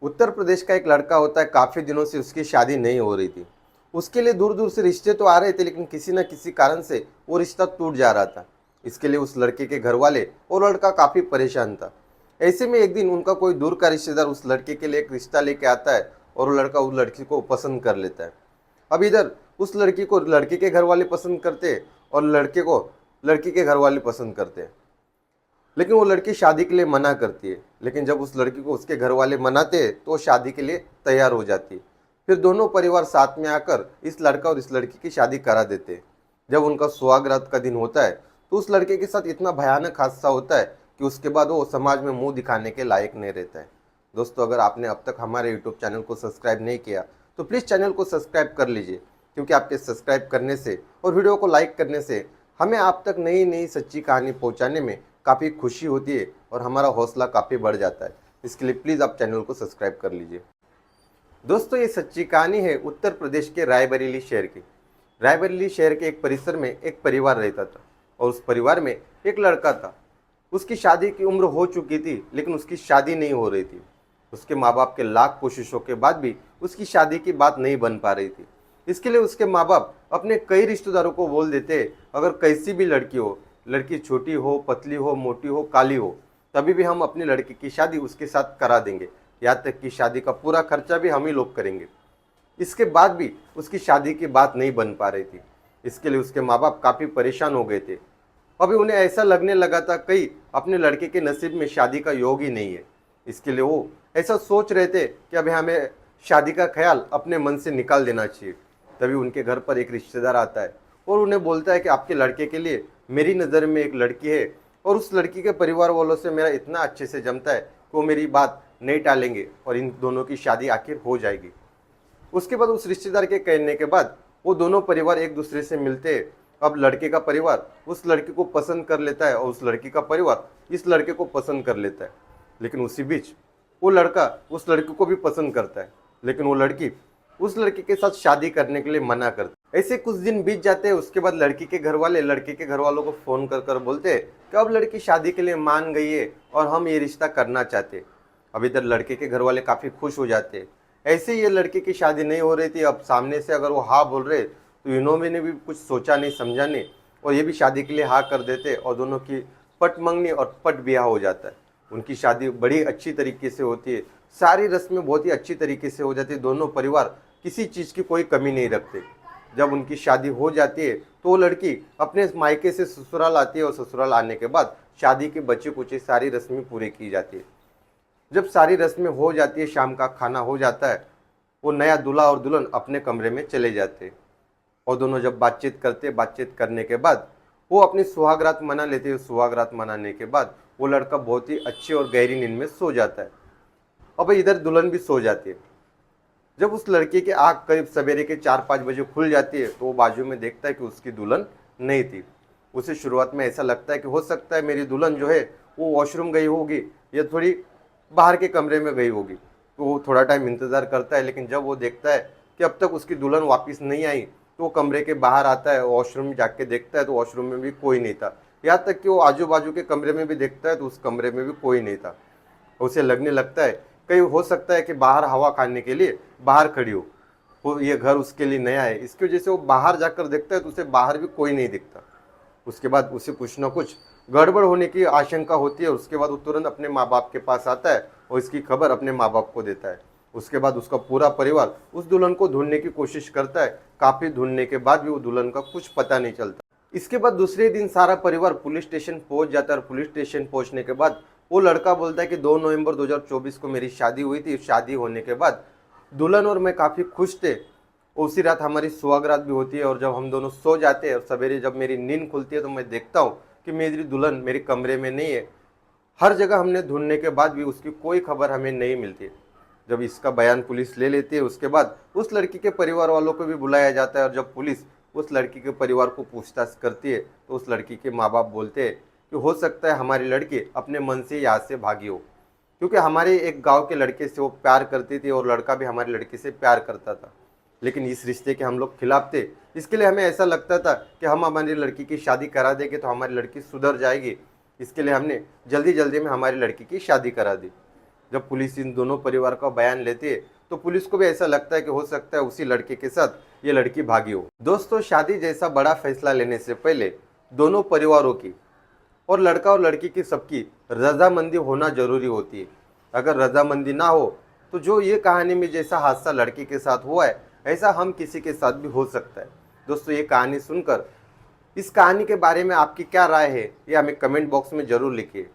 उत्तर प्रदेश का एक लड़का होता है, काफ़ी दिनों से उसकी शादी नहीं हो रही थी। उसके लिए दूर दूर से रिश्ते तो आ रहे थे, लेकिन किसी न किसी कारण से वो रिश्ता टूट जा रहा था। इसके लिए उस लड़के के घर वाले और लड़का काफ़ी परेशान था। ऐसे में एक दिन उनका कोई दूर का रिश्तेदार उस लड़के के लिए एक रिश्ता लेके आता है और वो लड़का उस लड़की को पसंद कर लेता है। अब इधर उस लड़की को लड़के के घर वाले पसंद करते हैं और लड़के को लड़की के घर वाले पसंद करते हैं। लेकिन वो लड़की शादी के लिए मना करती है। लेकिन जब उस लड़की को उसके घर वाले मनाते हैं तो वो शादी के लिए तैयार हो जाती है। फिर दोनों परिवार साथ में आकर इस लड़का और इस लड़की की शादी करा देते हैं। जब उनका सुहागरात का दिन होता है तो उस लड़के के साथ इतना भयानक हादसा होता है कि उसके बाद वो समाज में मुंह दिखाने के लायक नहीं रहता है। दोस्तों, अगर आपने अब तक हमारे यूट्यूब चैनल को सब्सक्राइब नहीं किया तो प्लीज़ चैनल को सब्सक्राइब कर लीजिए, क्योंकि आपके सब्सक्राइब करने से और वीडियो को लाइक करने से हमें आप तक नई नई सच्ची कहानी पहुंचाने में काफ़ी खुशी होती है और हमारा हौसला काफ़ी बढ़ जाता है। इसके लिए प्लीज़ आप चैनल को सब्सक्राइब कर लीजिए। दोस्तों, ये सच्ची कहानी है उत्तर प्रदेश के रायबरेली शहर की। रायबरेली शहर के एक परिसर में एक परिवार रहता था और उस परिवार में एक लड़का था। उसकी शादी की उम्र हो चुकी थी, लेकिन उसकी शादी नहीं हो रही थी। उसके माँ बाप के लाख कोशिशों के बाद भी उसकी शादी की बात नहीं बन पा रही थी। इसके लिए उसके माँ बाप अपने कई रिश्तेदारों को बोल देते, अगर कैसी भी लड़की हो, लड़की छोटी हो, पतली हो, मोटी हो, काली हो, तभी भी हम अपनी लड़की की शादी उसके साथ करा देंगे। यहाँ तक कि शादी का पूरा खर्चा भी हम ही लोग करेंगे। इसके बाद भी उसकी शादी की बात नहीं बन पा रही थी। इसके लिए उसके माँ बाप काफ़ी परेशान हो गए थे। अभी उन्हें ऐसा लगने लगा था कहीं अपने लड़के के नसीब में शादी का योग ही नहीं है। इसके लिए वो ऐसा सोच रहे थे कि अभी हमें शादी का ख्याल अपने मन से निकाल देना चाहिए। तभी उनके घर पर एक रिश्तेदार आता है और उन्हें बोलता है कि आपके लड़के के लिए मेरी नज़र में एक लड़की है और उस लड़की के परिवार वालों से मेरा इतना अच्छे से जमता है कि वो मेरी बात नहीं टालेंगे और इन दोनों की शादी आखिर हो जाएगी। उसके बाद उस रिश्तेदार के कहने के बाद वो दोनों परिवार एक दूसरे से मिलते हैं। अब लड़के का परिवार उस लड़की को पसंद कर लेता है और उस लड़की का परिवार इस लड़के को पसंद कर लेता है। लेकिन उसी बीच वो लड़का उस लड़की को भी पसंद करता है, लेकिन वो लड़की उस लड़के के साथ शादी करने के लिए मना करती है। ऐसे कुछ दिन बीत जाते हैं। उसके बाद लड़की के घर वाले लड़के के घर वालों को फ़ोन कर कर बोलते हैं कि अब लड़की शादी के लिए मान गई है और हम ये रिश्ता करना चाहते हैं। अब इधर लड़के के घर वाले काफ़ी खुश हो जाते हैं। ऐसे ही ये लड़के की शादी नहीं हो रही थी। अब सामने से अगर वो हाँ बोल रहे तो इन्होंने भी कुछ सोचा नहीं समझा नहीं और ये भी शादी के लिए हाँ कर देते और दोनों की पट मंगनी और पट ब्याह हो जाता है। उनकी शादी बड़ी अच्छी तरीके से होती है। सारी रस्में बहुत ही अच्छी तरीके से हो जाती है। दोनों परिवार किसी चीज़ की कोई कमी नहीं रखते। जब उनकी शादी हो जाती है तो वो लड़की अपने मायके से ससुराल आती है और ससुराल आने के बाद शादी की बची कुची सारी रस्में पूरी की जाती है। जब सारी रस्में हो जाती है, शाम का खाना हो जाता है, वो नया दूल्हा और दुल्हन अपने कमरे में चले जाते हैं और दोनों जब बातचीत करते, बातचीत करने के बाद वो अपनी सुहागरात मना लेते हैं। सुहागरात मनाने के बाद वो लड़का बहुत ही अच्छी और गहरी नींद में सो जाता है। अब इधर दुल्हन भी सो जाती है। जब उस लड़के की आँख करीब सवेरे के 4-5 बजे खुल जाती है तो वो बाजू में देखता है कि उसकी दुल्हन नहीं थी। उसे शुरुआत में ऐसा लगता है कि हो सकता है मेरी दुल्हन जो है वो वॉशरूम गई होगी या थोड़ी बाहर के कमरे में गई होगी। तो वो थोड़ा टाइम इंतज़ार करता है, लेकिन जब वो देखता है कि अब तक उसकी दुल्हन वापस नहीं आई तो वो कमरे के बाहर आता है। वॉशरूम में जाके देखता है तो वॉशरूम में भी कोई नहीं था। यहाँ तक कि वो आजू बाजू के कमरे में भी देखता है तो उस कमरे में भी कोई नहीं था। उसे लगने लगता है कहीं हो सकता है कि बाहर हवा खाने के लिए बाहर खड़ी हो, वो ये घर उसके लिए नया है। इसकी वजह से वो बाहर जाकर देखता है तो उसे बाहर भी कोई नहीं दिखता। उसके बाद उसे कुछ ना कुछ गड़बड़ होने की आशंका होती है। उसके बाद वो तुरंत अपने माँ बाप के पास आता है और इसकी खबर अपने माँ बाप को देता है। उसके बाद उसका पूरा परिवार उस दुल्हन को ढूंढने की कोशिश करता है। काफ़ी ढूंढने के बाद भी वो दुल्हन का कुछ पता नहीं चलता। इसके बाद दूसरे दिन सारा परिवार पुलिस स्टेशन पहुंच जाता है और पुलिस स्टेशन पहुंचने के बाद वो लड़का बोलता है कि 2 नवंबर 2024 को मेरी शादी हुई थी। शादी होने के बाद दुल्हन और मैं काफ़ी खुश थे। उसी रात हमारी सुहागरात भी होती है और जब हम दोनों सो जाते हैं और सवेरे जब मेरी नींद खुलती है तो मैं देखता हूँ कि मेरी दुल्हन मेरे कमरे में नहीं है। हर जगह हमने ढूंढने के बाद भी उसकी कोई खबर हमें नहीं मिलती। जब इसका बयान पुलिस ले लेती है उसके बाद उस लड़की के परिवार वालों को भी बुलाया जाता है और जब पुलिस उस लड़की के परिवार को पूछताछ करती है तो उस लड़की के माँ बाप बोलते हैं कि हो सकता है हमारी लड़की अपने मन से यहाँ से भागी हो, क्योंकि हमारे एक गांव के लड़के से वो प्यार करती थी और लड़का भी हमारी लड़की से प्यार करता था। लेकिन इस रिश्ते के हम लोग खिलाफ थे। इसके लिए हमें ऐसा लगता था कि हम हमारी लड़की की शादी करा देंगे तो हमारी लड़की सुधर जाएगी। इसके लिए हमने जल्दी जल्दी में हमारी लड़की की शादी करा दी। जब पुलिस इन दोनों परिवार का बयान लेती है तो पुलिस को भी ऐसा लगता है कि हो सकता है उसी लड़के के साथ ये लड़की भागी हो। दोस्तों, शादी जैसा बड़ा फैसला लेने से पहले दोनों परिवारों की और लड़का और लड़की की सबकी रजामंदी होना जरूरी होती है। अगर रजामंदी ना हो तो जो ये कहानी में जैसा हादसा लड़की के साथ हुआ है ऐसा हम किसी के साथ भी हो सकता है। दोस्तों, ये कहानी सुनकर इस कहानी के बारे में आपकी क्या राय है ये हमें कमेंट बॉक्स में जरूर लिखिए।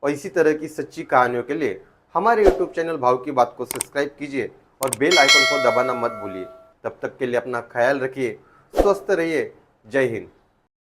और इसी तरह की सच्ची कहानियों के लिए हमारे यूट्यूब चैनल भाव की बात को सब्सक्राइब कीजिए और बेल आइकन को दबाना मत भूलिए। तब तक के लिए अपना ख्याल रखिए, स्वस्थ रहिए। जय हिंद।